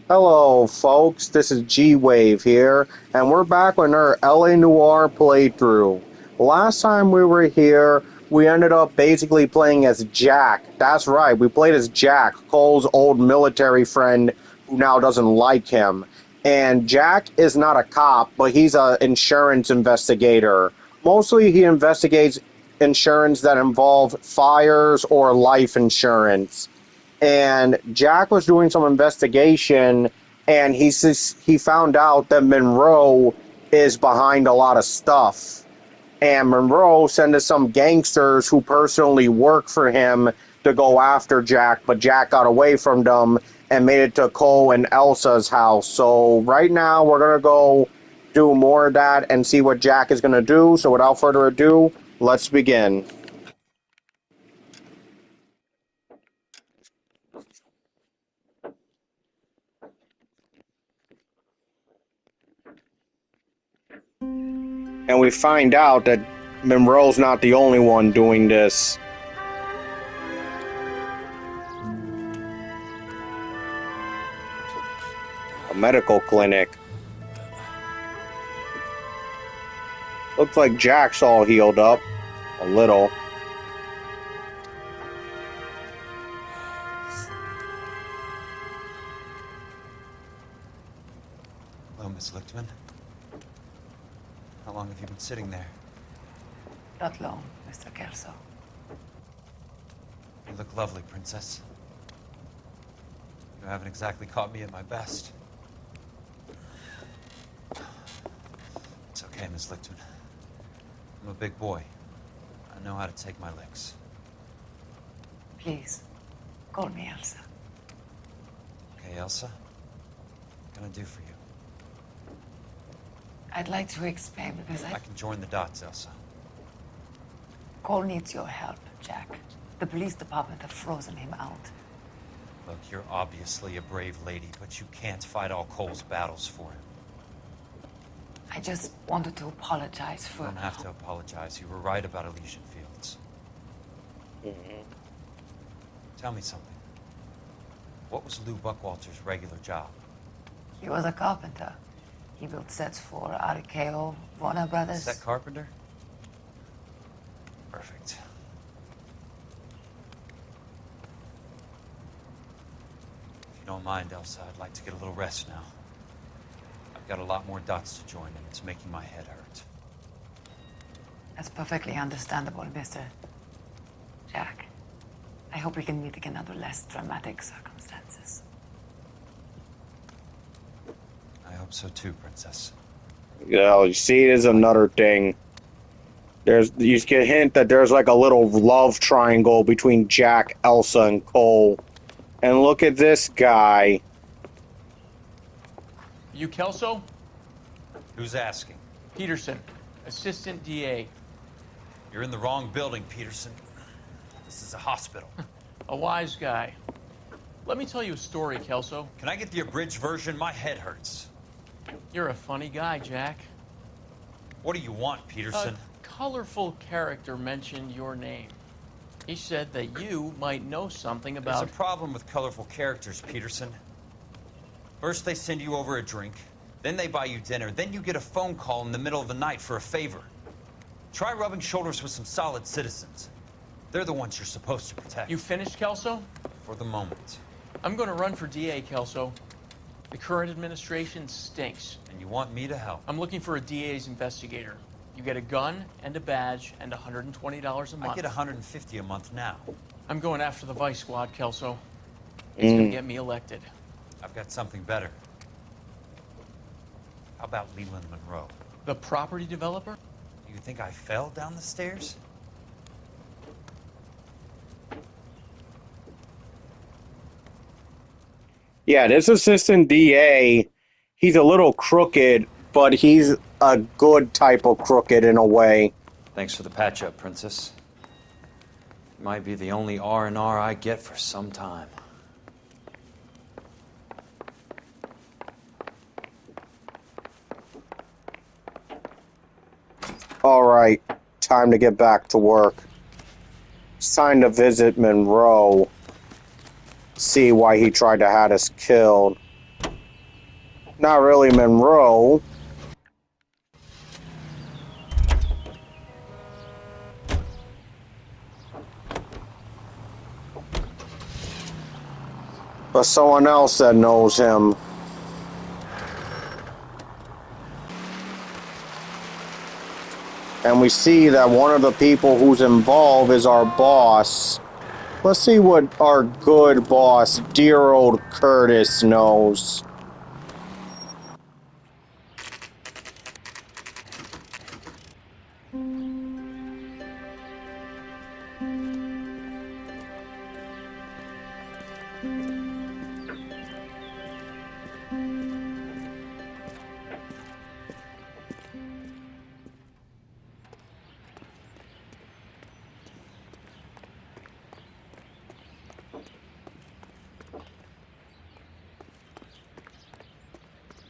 Hello, folks. This is Gwave here, and we're back with our LA Noire playthrough. Last time we were here, we ended up basically playing as Jack. That's right, we played as Jack, Cole's old military friend who now doesn't like him. And Jack is not a cop, but he's an insurance investigator. Mostly he investigates insurance that involve fires or life insurance, and Jack was doing some investigation, and he found out that Monroe is behind a lot of stuff. And Monroe sent us some gangsters who personally work for him to go after Jack, but Jack got away from them and made it to Cole and Elsa's house. So right now we're gonna go do more of that and see what Jack is gonna do. So without further ado, let's begin. And we find out that Monroe's not the only one doing this. A medical clinic. Looks like Jack's all healed up. A little. Hello, Miss Lichtman. How long have you been sitting there? Not long, Mr. Kelso. You look lovely, Princess. You haven't exactly caught me at my best. It's okay, Miss Lichtman. I'm a big boy. I know how to take my licks. Please, call me Elsa. Okay, Elsa? What can I do for you? I'd like to explain because I can join the dots, Elsa. Cole needs your help, Jack. The police department have frozen him out. Look, you're obviously a brave lady, but you can't fight all Cole's battles for him. I just wanted to apologize for... You don't have to apologize. You were right about Elysian Fields. Tell me something. What was Lou Buckwalter's regular job? He was a carpenter. He built sets for RKO, Warner Brothers. Set carpenter? Perfect. If you don't mind, Elsa, I'd like to get a little rest now. I've got a lot more dots to join, and it's making my head hurt. That's perfectly understandable, Mr. Jack. I hope we can meet again under less dramatic circumstances. I hope so too, Princess. Yeah, you see, it is another thing. You get a hint that there's like a little love triangle between Jack, Elsa, and Cole. And look at this guy. You Kelso? Who's asking? Peterson, Assistant DA. You're in the wrong building, Peterson. This is a hospital. A wise guy. Let me tell you a story, Kelso. Can I get the abridged version? My head hurts. You're a funny guy, Jack. What do you want, Peterson? A colorful character mentioned your name. He said that you might know something about... There's a problem with colorful characters, Peterson. First they send you over a drink, then they buy you dinner, then you get a phone call in the middle of the night for a favor. Try rubbing shoulders with some solid citizens. They're the ones you're supposed to protect. You finished, Kelso? For the moment. I'm going to run for DA, Kelso. The current administration stinks. And you want me to help? I'm looking for a DA's investigator. You get a gun and a badge and $120 a month. I get $150 a month now. I'm going after the Vice Squad, Kelso. It's going to get me elected. I've got something better. How about Leland Monroe? The property developer? Do you think I fell down the stairs? Yeah, this assistant DA, he's a little crooked, but he's a good type of crooked in a way. Thanks for the patch-up, Princess. Might be the only R&R I get for some time. Alright, time to get back to work. It's time to visit Monroe. See why he tried to have us killed. Not really Monroe. But someone else that knows him. And we see that one of the people who's involved is our boss. Let's see what our good boss, dear old Curtis, knows.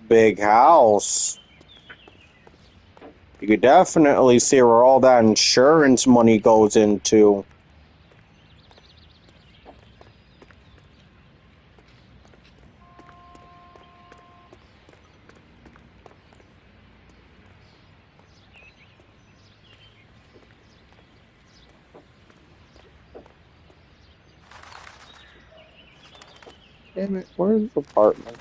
Big house. You could definitely see where all that insurance money goes into. Damn it, where's the apartment?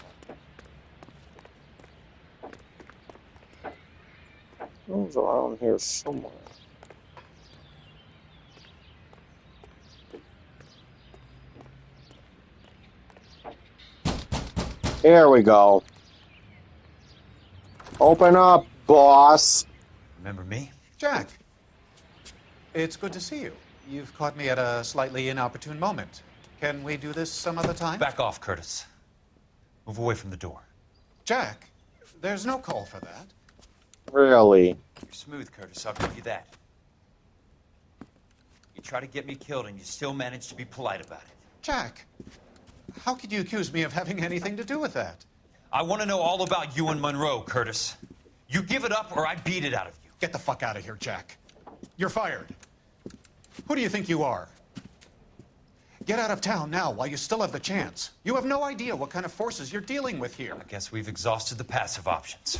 It was around here somewhere. Here we go. Open up, boss. Remember me? Jack, it's good to see you. You've caught me at a slightly inopportune moment. Can we do this some other time? Back off, Curtis. Move away from the door. Jack, there's no call for that. Really? You're smooth, Curtis, I'll give you that. You try to get me killed and you still manage to be polite about it. Jack, how could you accuse me of having anything to do with that? I want to know all about you and Monroe, Curtis. You give it up or I beat it out of you. Get the fuck out of here, Jack. You're fired. Who do you think you are? Get out of town now while you still have the chance. You have no idea what kind of forces you're dealing with here. I guess we've exhausted the passive options.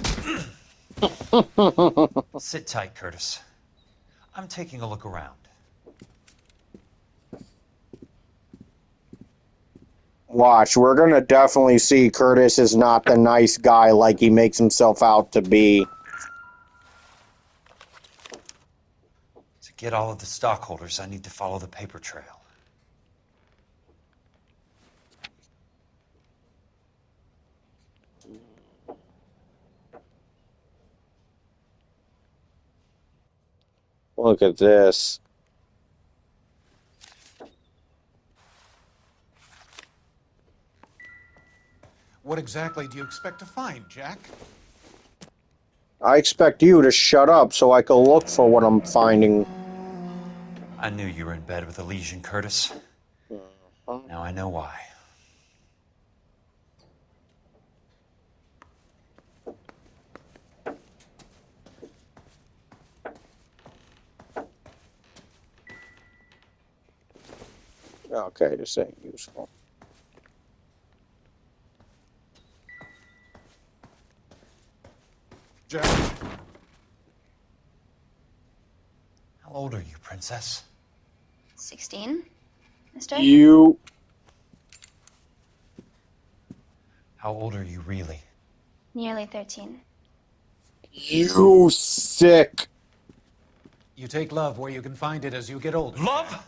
Sit tight, Curtis. I'm taking a look around. Watch, we're gonna definitely see Curtis is not the nice guy like he makes himself out to be. To get all of the stockholders, I need to follow the paper trail. Look at this. What exactly do you expect to find, Jack? I expect you to shut up so I can look for what I'm finding. I knew you were in bed with a lesion, Curtis. Now I know why. Okay, this ain't useful. Jack? How old are you, Princess? 16, mister? You... How old are you really? Nearly 13. You sick. You take love where you can find it as you get older. Love?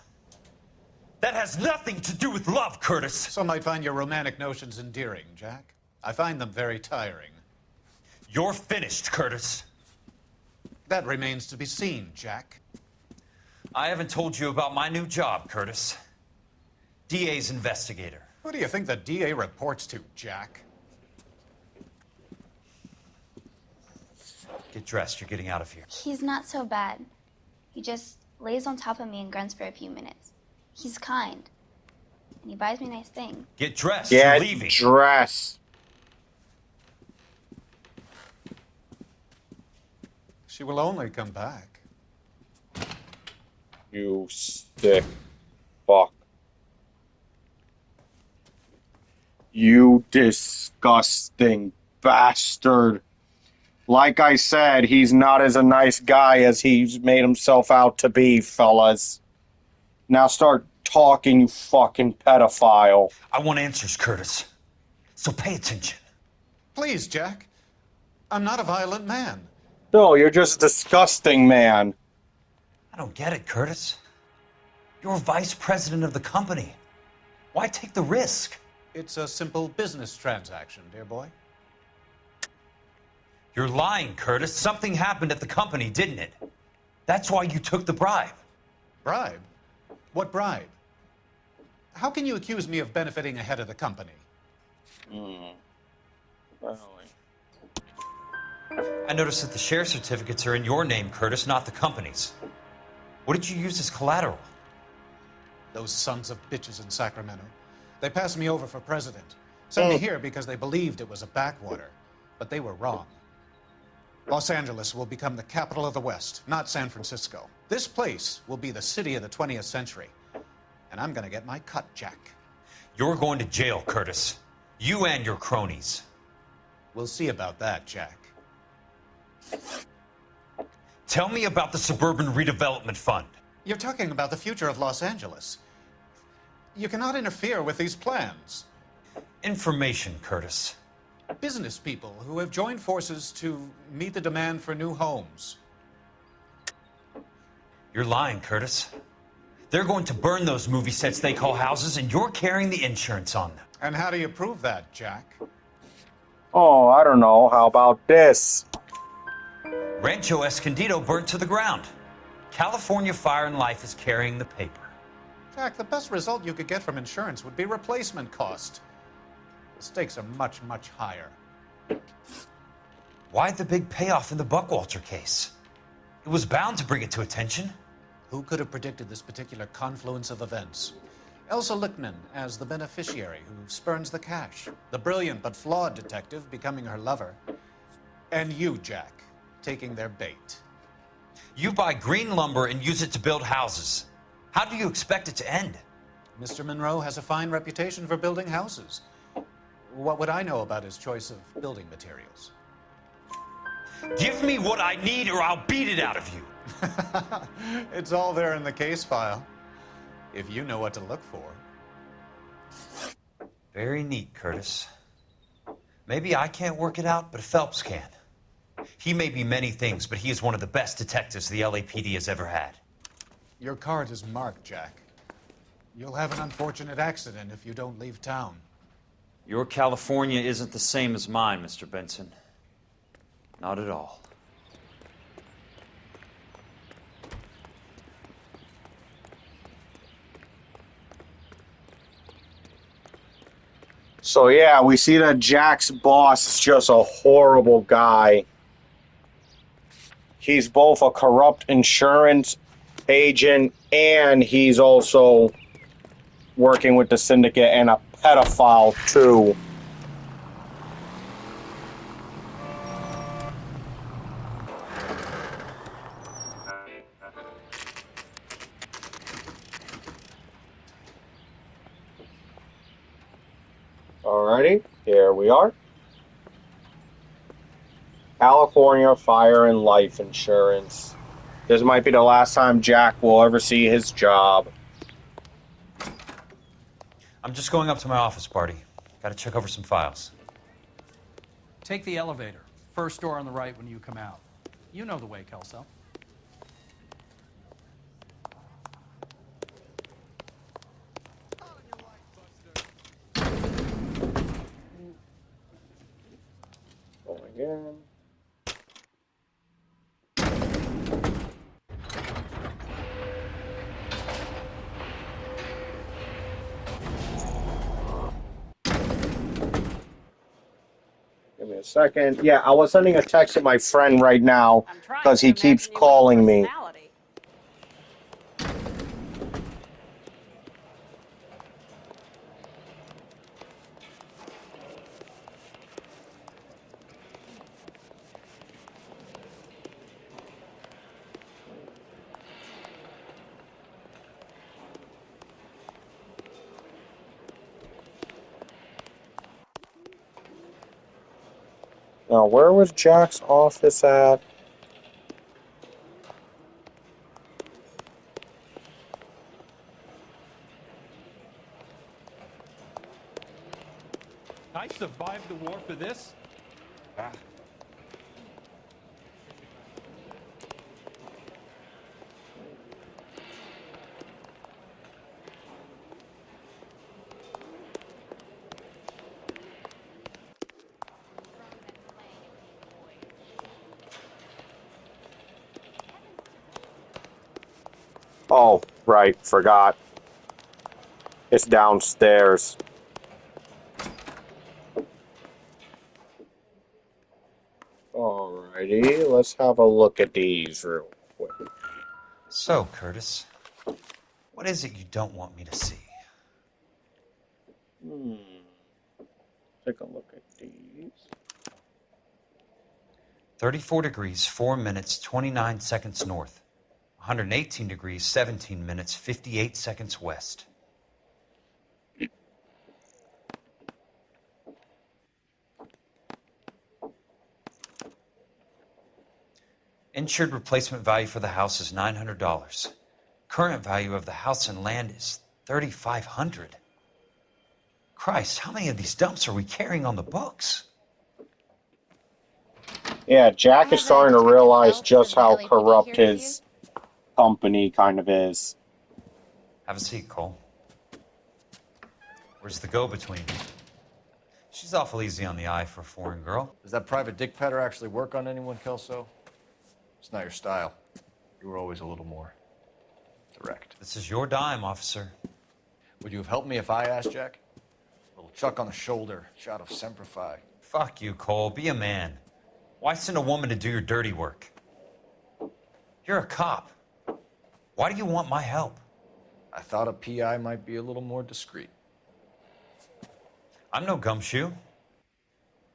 That has nothing to do with love, Curtis. Some might find your romantic notions endearing, Jack. I find them very tiring. You're finished, Curtis. That remains to be seen, Jack. I haven't told you about my new job, Curtis. DA's investigator. Who do you think the DA reports to, Jack? Get dressed, you're getting out of here. He's not so bad. He just lays on top of me and grunts for a few minutes. He's kind. And he buys me nice things. Get dressed, you're Get leaving. dressed. She will only come back. You sick fuck. You disgusting bastard. Like I said, he's not as a nice guy as he's made himself out to be, fellas. Now start talking, you fucking pedophile. I want answers, Curtis. So pay attention. Please, Jack. I'm not a violent man. No, you're just disgusting, man. I don't get it, Curtis. You're vice president of the company. Why take the risk? It's a simple business transaction, dear boy. You're lying, Curtis. Something happened at the company, didn't it? That's why you took the bribe. Bribe? What bribe? How can you accuse me of benefiting ahead of the company? I noticed that the share certificates are in your name, Curtis, not the company's. What did you use as collateral? Those sons of bitches in Sacramento. They passed me over for president. Sent me here because they believed it was a backwater. But they were wrong. Los Angeles will become the capital of the West, not San Francisco. This place will be the city of the 20th century. And I'm gonna get my cut, Jack. You're going to jail, Curtis. You and your cronies. We'll see about that, Jack. Tell me about the Suburban Redevelopment Fund. You're talking about the future of Los Angeles. You cannot interfere with these plans. Information, Curtis. Business people who have joined forces to meet the demand for new homes. You're lying, Curtis. They're going to burn those movie sets they call houses, and you're carrying the insurance on them. And how do you prove that, Jack? Oh, I don't know. How about this? Rancho Escondido burnt to the ground. California Fire and Life is carrying the paper. Jack, the best result you could get from insurance would be replacement cost. The stakes are much, much higher. Why the big payoff in the Buckwalter case? It was bound to bring it to attention. Who could have predicted this particular confluence of events? Elsa Lichtman as the beneficiary who spurns the cash. The brilliant but flawed detective becoming her lover. And you, Jack, taking their bait. You buy green lumber and use it to build houses. How do you expect it to end? Mr. Monroe has a fine reputation for building houses. What would I know about his choice of building materials? Give me what I need or I'll beat it out of you. It's all there in the case file, if you know what to look for. Very neat, Curtis. Maybe I can't work it out, but Phelps can. He may be many things, but he is one of the best detectives the LAPD has ever had. Your card is marked, Jack. You'll have an unfortunate accident if you don't leave town. Your California isn't the same as mine, Mr. Benson. Not at all. So yeah, we see that Jack's boss is just a horrible guy. He's both a corrupt insurance agent and he's also working with the syndicate and a pedophile too. Alrighty, here we are. California Fire and Life Insurance. This might be the last time Jack will ever see his job. I'm just going up to my office, Barty. Gotta check over some files. Take the elevator. First door on the right when you come out. You know the way, Kelso. Going again. Give me a second. Yeah, I was sending a text to my friend right now because he keeps calling me. Now, where was Jack's office at? I survived the war for this? Ah. Oh, right, forgot. It's downstairs. Alrighty, let's have a look at these real quick. So, Curtis, what is it you don't want me to see? Take a look at these. 34 degrees, 4 minutes, 29 seconds north. 118 degrees, 17 minutes, 58 seconds west. Insured replacement value for the house is $900. Current value of the house and land is $3,500. Christ, how many of these dumps are we carrying on the books? Yeah, I Jack have is starting to Detective realize Phelps just of the how LAPD corrupt here with you. his company kind of is. Have a seat, Cole. Where's the go-between? She's awful easy on the eye for a foreign girl. Does that private dick petter actually work on anyone, Kelso? It's not your style. You were always a little more direct. This is your dime, officer. Would you have helped me if I asked, Jack? A little chuck on the shoulder, shot of Semper Fi. Fuck you, Cole. Be a man. Why send a woman to do your dirty work? You're a cop. Why do you want my help? I thought a PI might be a little more discreet. I'm no gumshoe.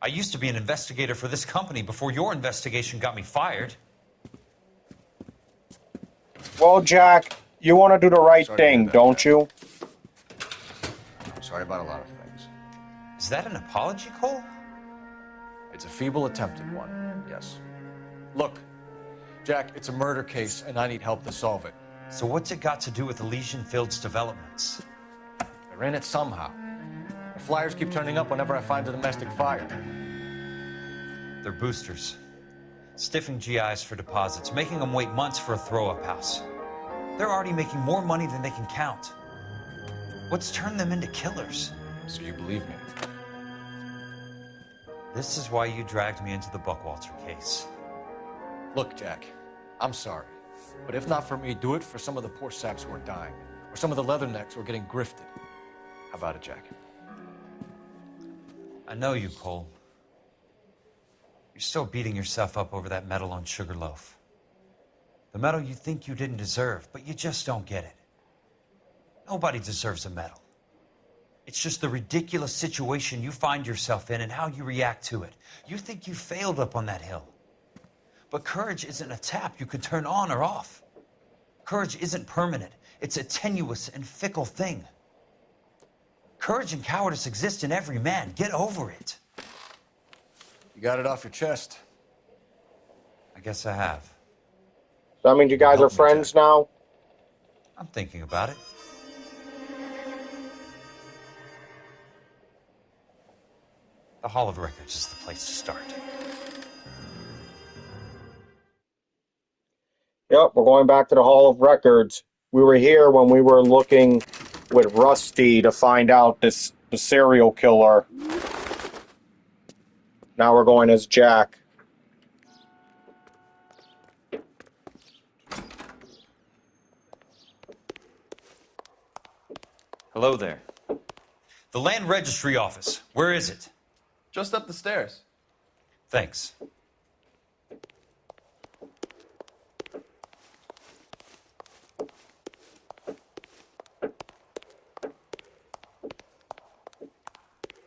I used to be an investigator for this company before your investigation got me fired. Well, Jack, you want to do the right Sorry to hear thing, that, don't Jack. you? I'm sorry about a lot of things. Is that an apology, Cole? It's a feeble attempt at one, yes. Look, Jack, it's a murder case, and I need help to solve it. So what's it got to do with Elysian Fields developments? They're in it somehow. The flyers keep turning up whenever I find a domestic fire. They're boosters. Stiffing GIs for deposits, making them wait months for a throw-up house. They're already making more money than they can count. What's turned them into killers? So you believe me? This is why you dragged me into the Buckwalter case. Look, Jack, I'm sorry. But if not for me, do it for some of the poor saps who are dying. Or some of the leathernecks who are getting grifted. How about it, Jack? I know you, Cole. You're still beating yourself up over that medal on Sugarloaf. The medal you think you didn't deserve, but you just don't get it. Nobody deserves a medal. It's just the ridiculous situation you find yourself in and how you react to it. You think you failed up on that hill. But courage isn't a tap you can turn on or off. Courage isn't permanent. It's a tenuous and fickle thing. Courage and cowardice exist in every man. Get over it. You got it off your chest. I guess I have. So that means you guys are Help me, friends Jack. now? I'm thinking about it. The Hall of Records is the place to start. Yep, we're going back to the Hall of Records. We were here when we were looking with Rusty to find out the serial killer. Now we're going as Jack. Hello there. The Land Registry Office. Where is it? Just up the stairs. Thanks.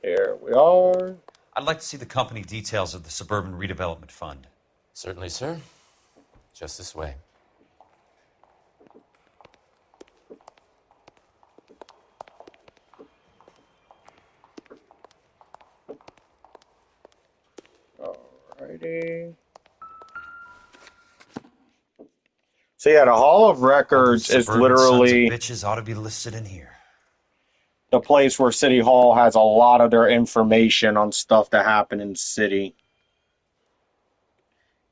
Here we are. I'd like to see the company details of the Suburban Redevelopment Fund. Certainly, sir. Just this way. Alrighty. So yeah, the Hall of All those Records is suburban sons of literally bitches ought to be listed in here. the place where City Hall has a lot of their information on stuff that happened in the city.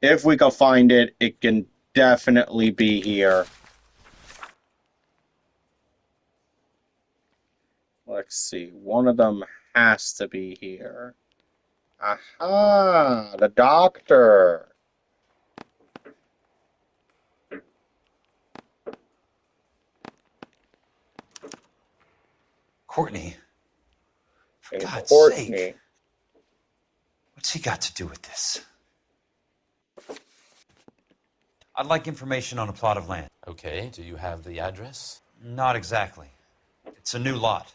If we can find it, it can definitely be here. Let's see. One of them has to be here. Aha! The doctor! Courtney, for And God's Courtney. sake, what's he got to do with this? I'd like information on a plot of land. Okay, do you have the address? Not exactly. It's a new lot.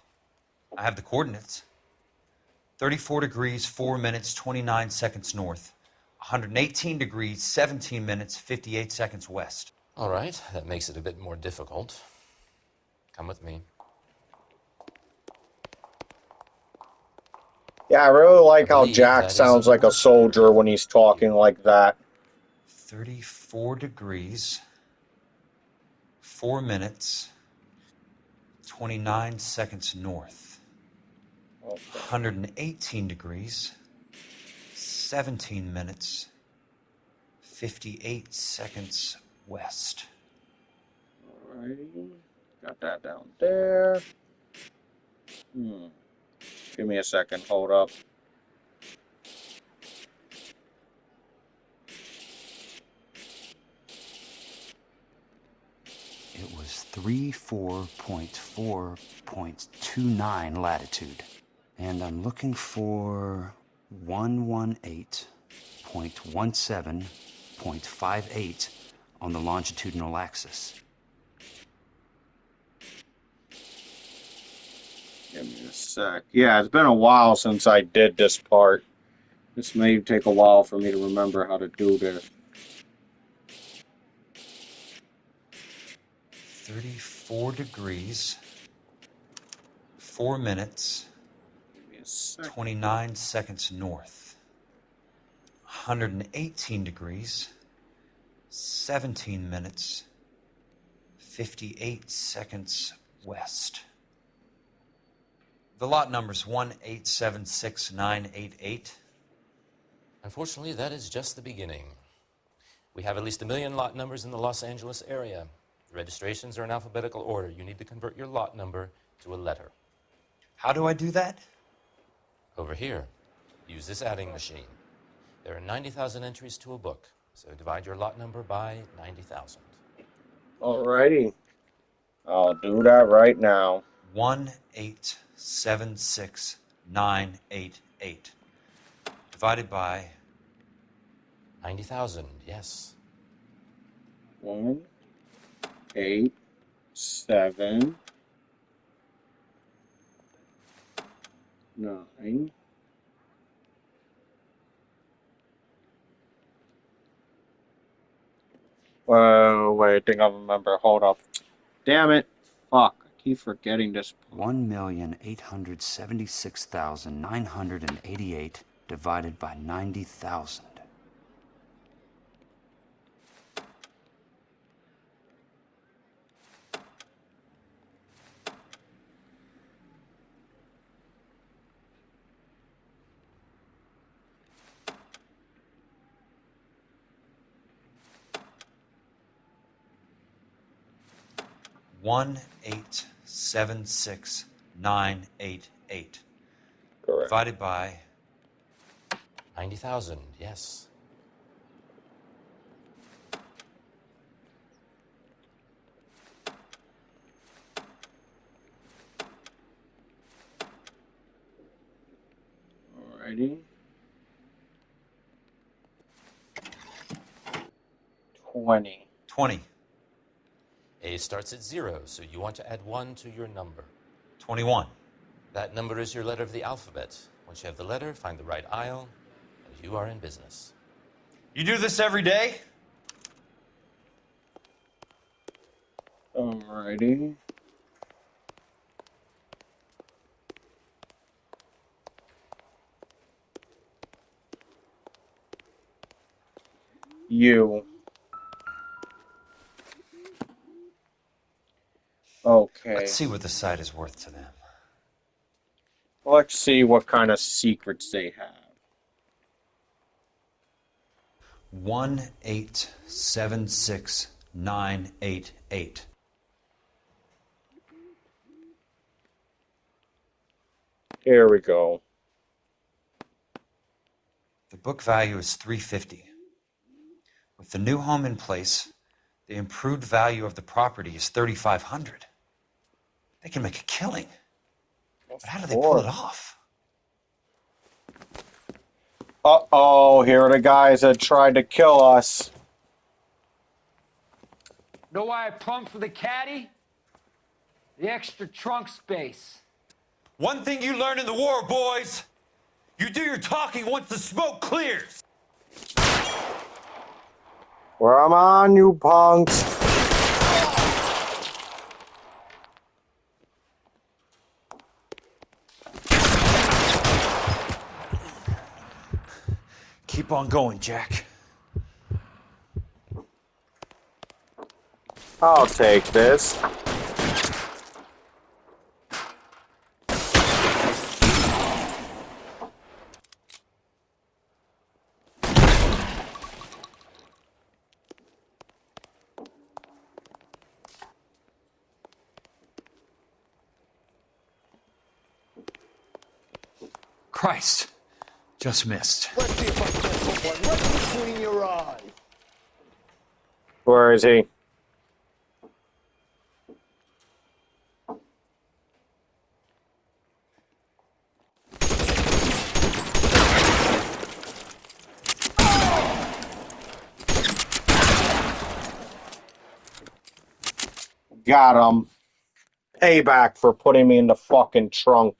I have the coordinates. 34 degrees, 4 minutes, 29 seconds north. 118 degrees, 17 minutes, 58 seconds west. All right, that makes it a bit more difficult. Come with me. Yeah, I really like I how believe Jack that is sounds like a about soldier when he's talking like that. 34 degrees, 4 minutes, 29 seconds north. Okay. 118 degrees, 17 minutes, 58 seconds west. Alrighty. Got that down there. Give me a second. Hold up. It was 34.4.29 latitude. And I'm looking for 118.17.58 on the longitudinal axis. Give me a sec. Yeah, it's been a while since I did this part. This may take a while for me to remember how to do this. 34 degrees, 4 minutes, 29 seconds north. 118 degrees, 17 minutes, 58 seconds west. The lot number's 1876988. Unfortunately, that is just the beginning. We have at least 1 million lot numbers in the Los Angeles area. The registrations are in alphabetical order. You need to convert your lot number to a letter. How do I do that? Over here, use this adding machine. There are 90,000 entries to a book, so divide your lot number by 90,000. Alrighty. I'll do that right now. 1876988 divided by 90,000, yes. 1, 8, 7, 9. Wait, I think I remember. Hold up. Damn it. Fuck. I keep forgetting this. 1,876,988 divided by 90,000. One eight seven six 988 Correct. divided by 90,000, yes. Alrighty. 20. 20. A starts at 0, so you want to add 1 to your number. 21. That number is your letter of the alphabet. Once you have the letter, find the right aisle, and you are in business. You do this every day? Alrighty. You. Okay. Let's see what the site is worth to them. Let's see what kind of secrets they have. 1876988. Here we go. The book value is $350. With the new home in place, the improved value of the property is $3,500. They can make a killing. But how do they pull it off? Uh-oh, here are the guys that tried to kill us. Know why I plumbed for the caddy? The extra trunk space. One thing you learn in the war, boys. You do your talking once the smoke clears. Well, I'm on, you punks. Keep on going, Jack. I'll take this. Christ. Just missed. Let's see if I can put one right between your eyes. Where is he? Got him. Payback for putting me in the fucking trunk.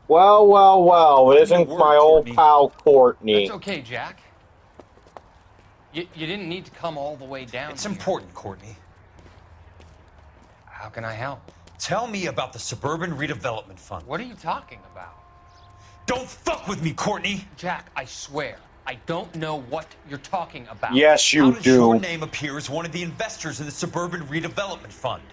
Well, well, well. It isn't my old pal Courtney. That's okay, Jack. You didn't need to come all the way down. It's important, Courtney. How can I help? Tell me about the Suburban Redevelopment Fund. What are you talking about? Don't fuck with me, Courtney! Jack, I swear, I don't know what you're talking about. Yes, you How does do. your name appear as one of the investors in the Suburban Redevelopment Fund?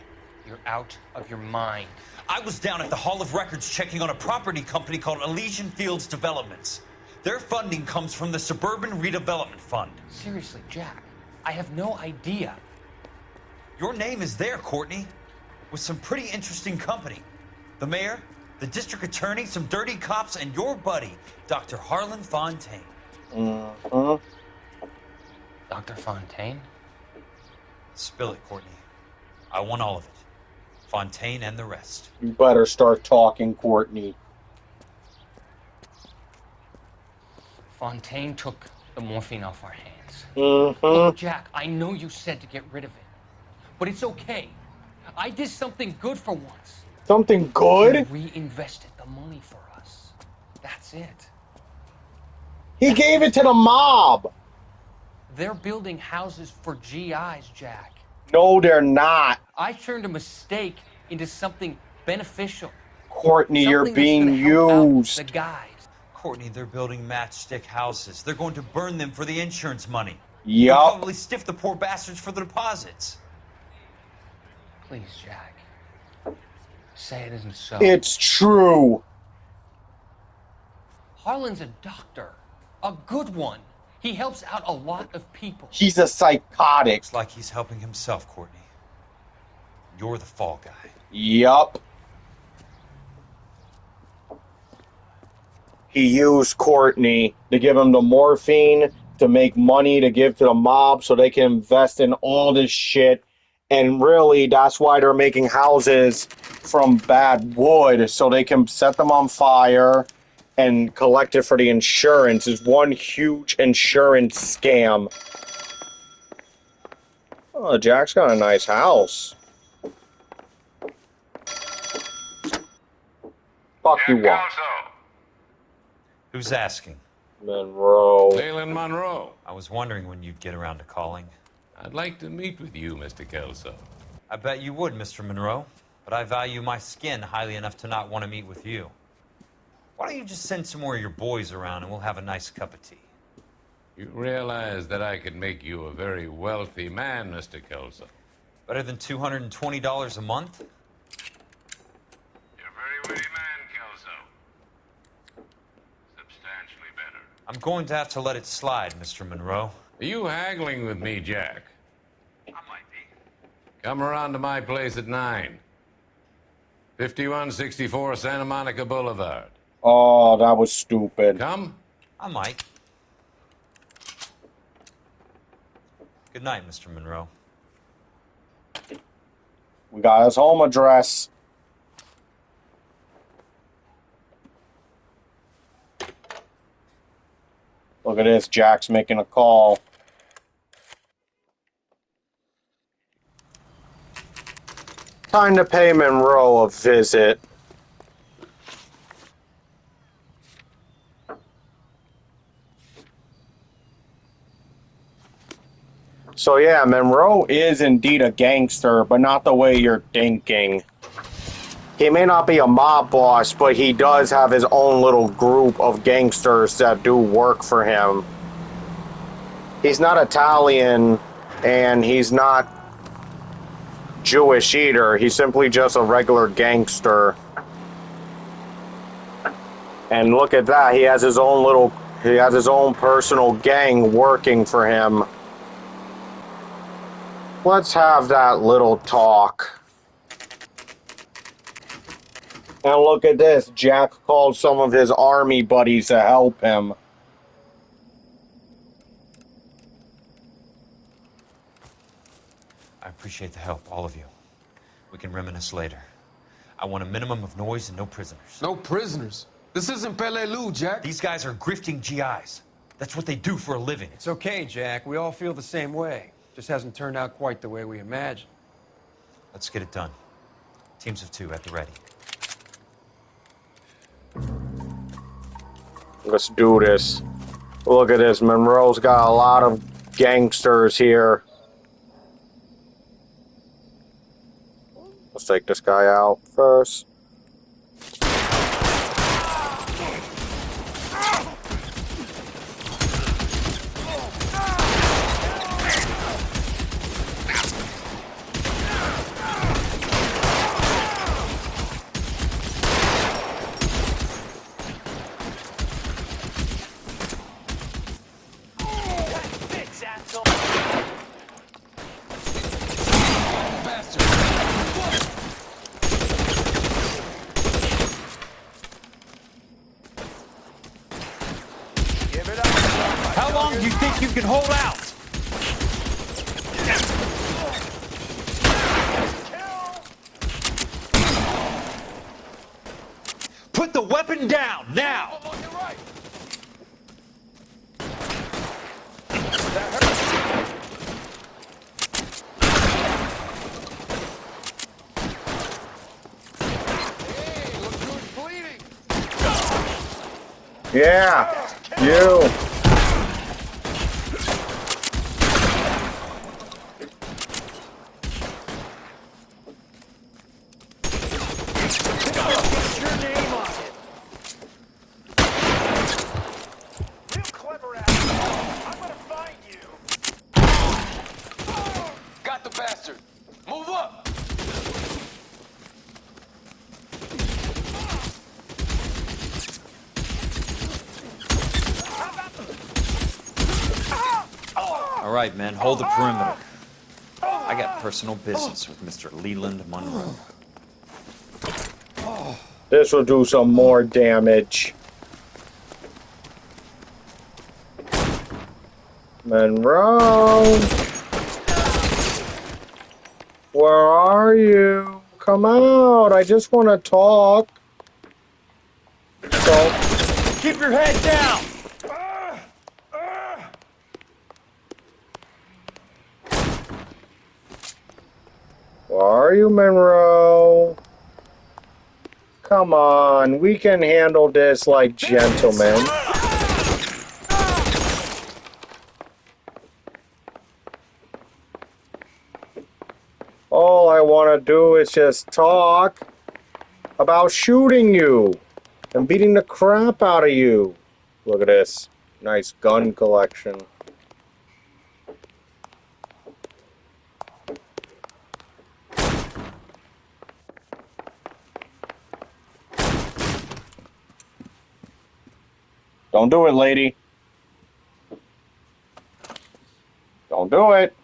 You're out of your mind. I was down at the Hall of Records checking on a property company called Elysian Fields Developments. Their funding comes from the Suburban Redevelopment Fund. Seriously, Jack, I have no idea. Your name is there, Courtney, with some pretty interesting company. The mayor, the district attorney, some dirty cops, and your buddy, Dr. Harlan Fontaine. Uh-huh. Dr. Fontaine? Spill it, Courtney. I want all of it. Fontaine and the rest. You better start talking, Courtney. Fontaine took the morphine off our hands. Mm-hmm. Look, Jack, I know you said to get rid of it, but it's okay. I did something good for once. Something good? He reinvested the money for us. That's it. He gave it to the mob. They're building houses for GIs, Jack. No, they're not. I turned a mistake into something beneficial. Courtney, you're Something that's being gonna help out used. the guys. Courtney, they're building matchstick houses. They're going to burn them for the insurance money. Yup. They'll probably stiff the poor bastards for the deposits. Please, Jack. Say it isn't so. It's true. Harlan's a doctor. A good one. He helps out a lot of people. He's a psychotic. Looks like he's helping himself, Courtney. You're the fall guy. Yup. He used Courtney to give him the morphine, to make money to give to the mob so they can invest in all this shit. And really, that's why they're making houses from bad wood, so they can set them on fire and collect it for the insurance. It's one huge insurance scam. Oh, Jack's got a nice house. Fuck you want. Who's asking? Monroe. Leyland Monroe. I was wondering when you'd get around to calling. I'd like to meet with you, Mr. Kelso. I bet you would, Mr. Monroe, but I value my skin highly enough to not want to meet with you. Why don't you just send some more of your boys around and we'll have a nice cup of tea? You realize that I could make you a very wealthy man, Mr. Kelso. Better than $220 a month? You're a very witty man, Kelso. Substantially better. I'm going to have to let it slide, Mr. Monroe. Are you haggling with me, Jack? I might be. Come around to my place at 9. 5164 Santa Monica Boulevard. Oh, that was stupid. Come? I might. Good night, Mr. Monroe. We got his home address. Look at this, Jack's making a call. Time to pay Monroe a visit. So yeah, Monroe is indeed a gangster, but not the way you're thinking. He may not be a mob boss, but he does have his own little group of gangsters that do work for him. He's not Italian, and he's not Jewish either. He's simply just a regular gangster. And look at that, he has his own personal gang working for him. Let's have that little talk. And look at this, Jack called some of his army buddies to help him. I appreciate the help, all of you. We can reminisce later. I want a minimum of noise and no prisoners. No prisoners? This isn't Peleliu, Jack. These guys are grifting GIs. That's what they do for a living. It's okay, Jack. We all feel the same way. Just hasn't turned out quite the way we imagined. Let's get it done. Teams of 2 at the ready. Let's do this. Look at this. Monroe's got a lot of gangsters here. Let's take this guy out first. How long do you think you can hold out? Put the weapon down, now! Yeah, you. Got the bastard. Move up. All right, men, hold the perimeter. I got personal business with Mr. Leland Monroe. This will do some more damage. Monroe! Where are you? Come out, I just want to talk. So, keep your head down! Where are you, Monroe? Come on, we can handle this like gentlemen. All I want to do is just talk about shooting you. I'm beating the crap out of you. Look at this. Nice gun collection. Don't do it, lady. Don't do it.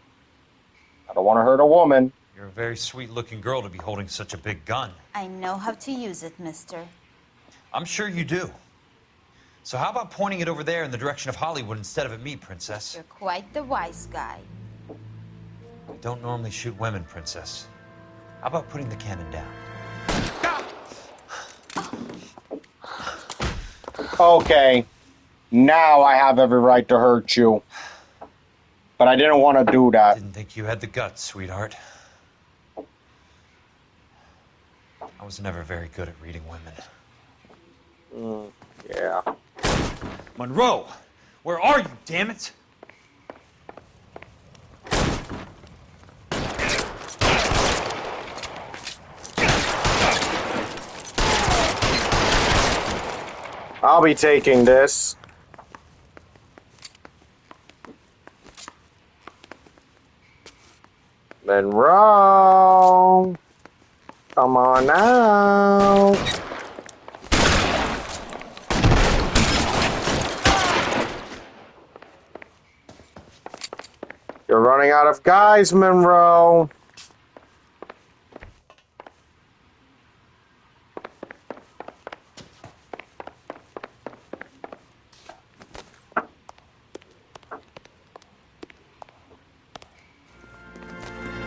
I don't want to hurt a woman. You're a very sweet-looking girl to be holding such a big gun. I know how to use it, mister. I'm sure you do. So how about pointing it over there in the direction of Hollywood instead of at me, Princess? You're quite the wise guy. We don't normally shoot women, Princess. How about putting the cannon down? Okay. Now I have every right to hurt you. But I didn't want to do that. Didn't think you had the guts, sweetheart. I was never very good at reading women. Yeah. Monroe! Where are you, damn it? I'll be taking this. Monroe. Come on now. You're running out of guys, Monroe.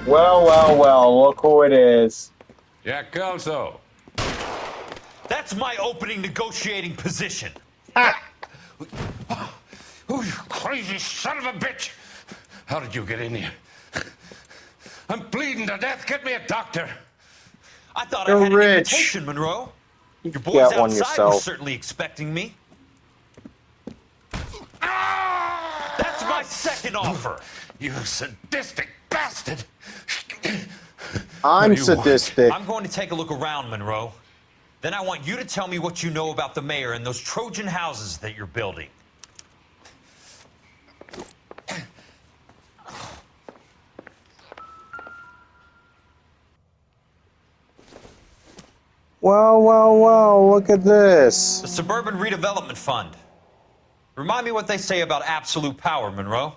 Well, well, well, look who it is. Jack Kelso. That's my opening negotiating position. Oh, you crazy son of a bitch! How did you get in here? I'm bleeding to death. Get me a doctor. I thought You're I had an rich. invitation, Monroe. Your boys Get one outside yourself. were certainly expecting me. That's my second offer. You sadistic bastard! I'm What do you want? sadistic. I'm going to take a look around, Monroe. Then I want you to tell me what you know about the mayor and those Trojan houses that you're building. Well, well, well, look at this. The Suburban Redevelopment Fund. Remind me what they say about absolute power, Monroe.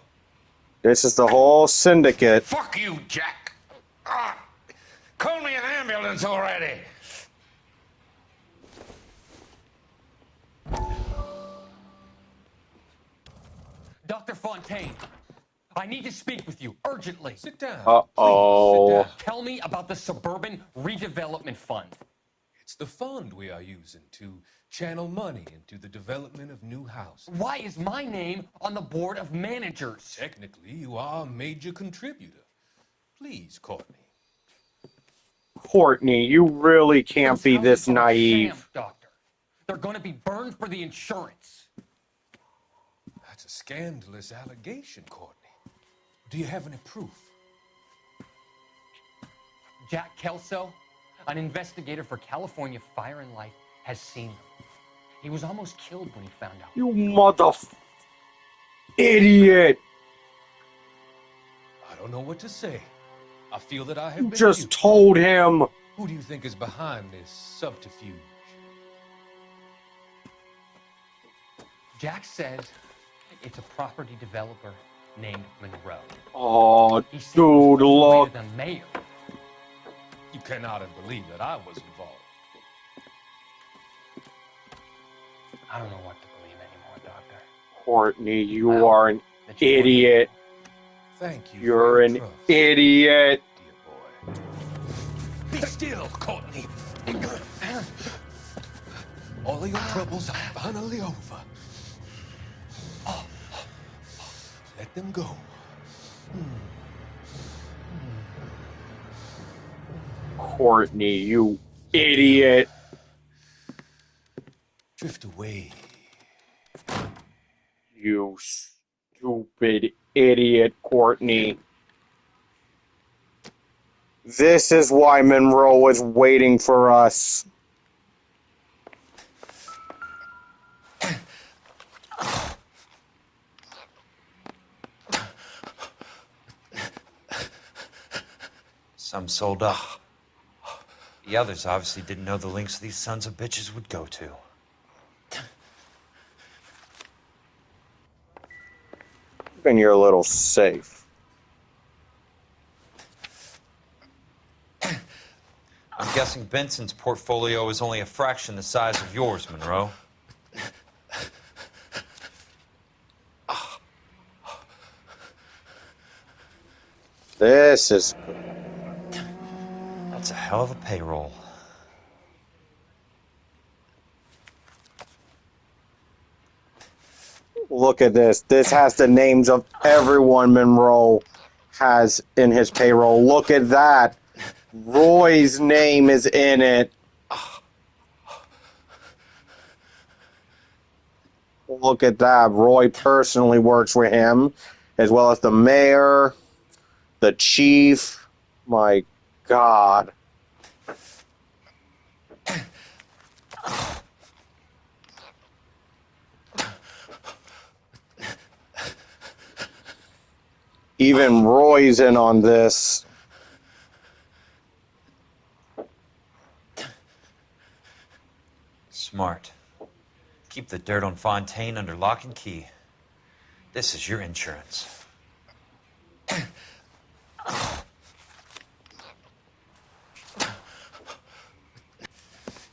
This is the whole syndicate. Fuck you, Jack! Ah, call me an ambulance already! Dr. Fontaine, I need to speak with you urgently. Sit down. Uh-oh. Please, sit down. Tell me about the Suburban Redevelopment Fund. It's the fund we are using to channel money into the development of new houses. Why is my name on the board of managers? Technically, you are a major contributor. Please, Courtney. Courtney, you really can't be this Those houses are a naive. sham, Doctor. They're going to be burned for the insurance. That's a scandalous allegation, Courtney. Do you have any proof? Jack Kelso, an investigator for California Fire and Life, has seen them. He was almost killed when he found out. You mother... idiot! I don't know what to say. I feel that I have You been just used. told him. Who do you think is behind this subterfuge? Jack says it's a property developer named Monroe. Oh, He said dude, he was look. the mayor. You cannot believe that I was involved. I don't know what to believe anymore, Doctor. Courtney, you are an idiot. Thank you. You're an idiot. Be still, Courtney. All of your troubles are finally over. Let them go. Courtney, you idiot. Drift away. You stupid idiot, Courtney. This is why Monroe was waiting for us. Some sold up. The others obviously didn't know the lengths these sons of bitches would go to. And you're a little safe. I'm guessing Benson's portfolio is only a fraction the size of yours, Monroe. This is... That's a hell of a payroll. Look at this. This has the names of everyone Monroe has in his payroll. Look at that. Roy's name is in it. Look at that. Roy personally works with him, as well as the mayor, the chief. My God. Even Roy's in on this. Smart. Keep the dirt on Fontaine under lock and key. This is your insurance.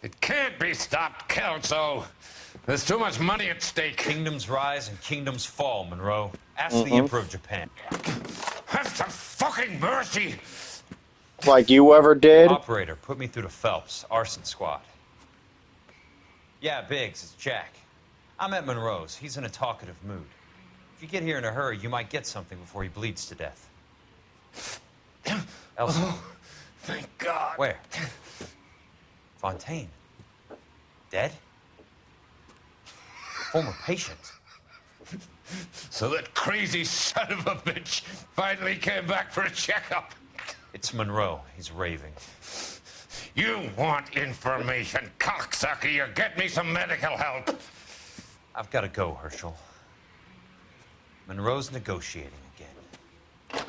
It can't be stopped, Kelso. There's too much money at stake. Kingdoms rise and kingdoms fall, Monroe. Ask the Emperor of Japan. Have some fucking mercy! Like you ever did? Operator, put me through to Phelps, arson squad. Yeah, Biggs, it's Jack. I'm at Monroe's. He's in a talkative mood. If you get here in a hurry, you might get something before he bleeds to death. Elsa. Oh, thank God. Where? Fontaine. Dead? Former patient. So that crazy son of a bitch finally came back for a checkup. It's Monroe. He's raving. You want information, cocksucker. You get me some medical help. I've got to go, Herschel. Monroe's negotiating again.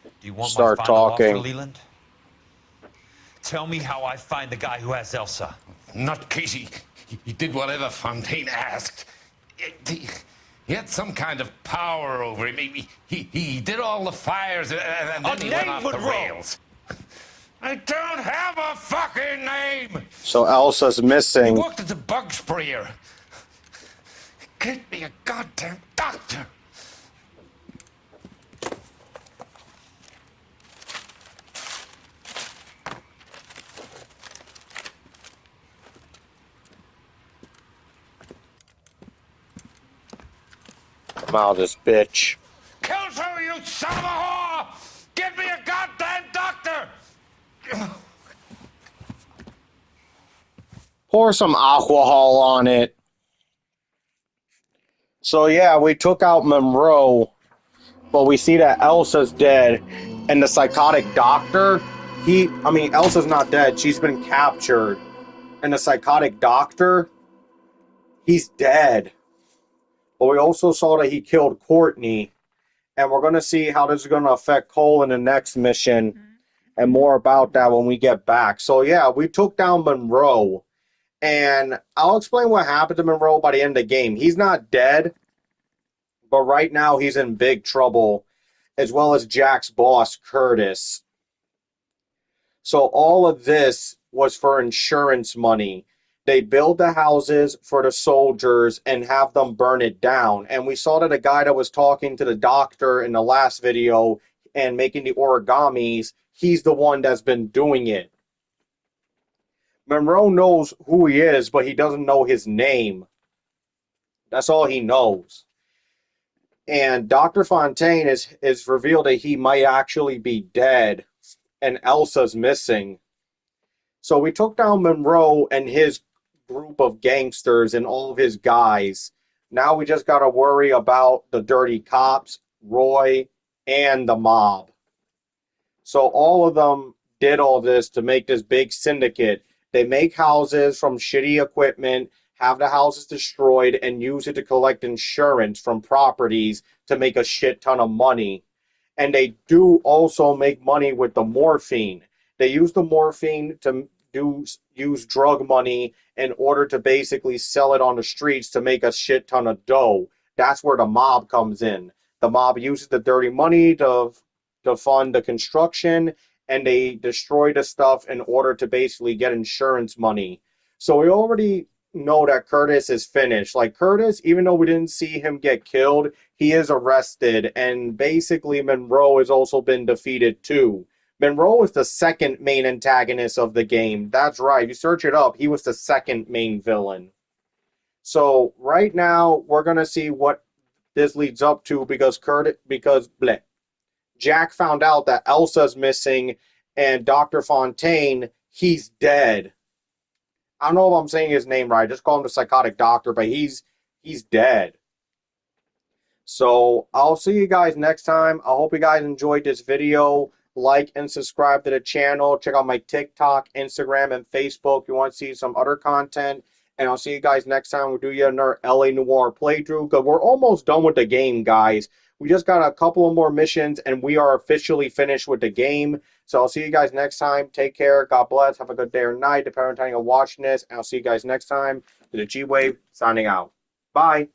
Do you want Start my final talking. offer, Leland? Tell me how I find the guy who has Elsa. Not Casey. He did whatever Fontaine asked. He had some kind of power over him. He did all the fires and then he went off the rails. I don't have a fucking name! So Elsa's missing. He worked as a bug sprayer. Get me a goddamn doctor! Come out, this bitch. Kelso, you son of a whore! Get me a goddamn doctor! Pour some alcohol on it. So yeah, we took out Monroe, but we see that Elsa's dead, and the psychotic doctor, Elsa's not dead, she's been captured, and the psychotic doctor, he's dead. But we also saw that he killed Courtney, and we're going to see how this is going to affect Cole in the next mission, and more about that when we get back. So yeah, we took down Monroe, and I'll explain what happened to Monroe by the end of the game. He's not dead, but right now he's in big trouble, as well as Jack's boss, Curtis. So all of this was for insurance money. They build the houses for the soldiers and have them burn it down. And we saw that a guy that was talking to the doctor in the last video and making the origamis, he's the one that's been doing it. Monroe knows who he is, but he doesn't know his name. That's all he knows. And Dr. Fontaine is revealed that he might actually be dead, and Elsa's missing. So we took down Monroe and his group of gangsters and all of his guys. Now we just got to worry about the dirty cops, Roy, and the mob. So all of them did all this to make this big syndicate. They make houses from shitty equipment, have the houses destroyed, and use it to collect insurance from properties to make a shit ton of money. and they do also make money with the morphine. They use the morphine to use drug money in order to basically sell it on the streets to make a shit ton of dough. That's where the mob comes in. The mob uses the dirty money to fund the construction, and they destroy the stuff in order to basically get insurance money. So we already know that Curtis is finished. Like Curtis, even though we didn't see him get killed, he is arrested, and basically Monroe has also been defeated too. Monroe is the second main antagonist of the game. That's right. If you search it up, he was the second main villain. So right now we're gonna see what this leads up to because Jack found out that Elsa's missing and Dr. Fontaine, he's dead. I don't know if I'm saying his name right. Just call him the psychotic doctor, but he's dead. So I'll see you guys next time. I hope you guys enjoyed this video. Like and subscribe to the channel. Check out my TikTok, Instagram, and Facebook if you want to see some other content. And I'll see you guys next time. We'll do yet another LA Noire playthrough because we're almost done with the game, guys. We just got a couple of more missions and we are officially finished with the game. So I'll see you guys next time. Take care. God bless. Have a good day or night, depending on how you're watching this. And I'll see you guys next time. To the G-Wave, signing out. Bye.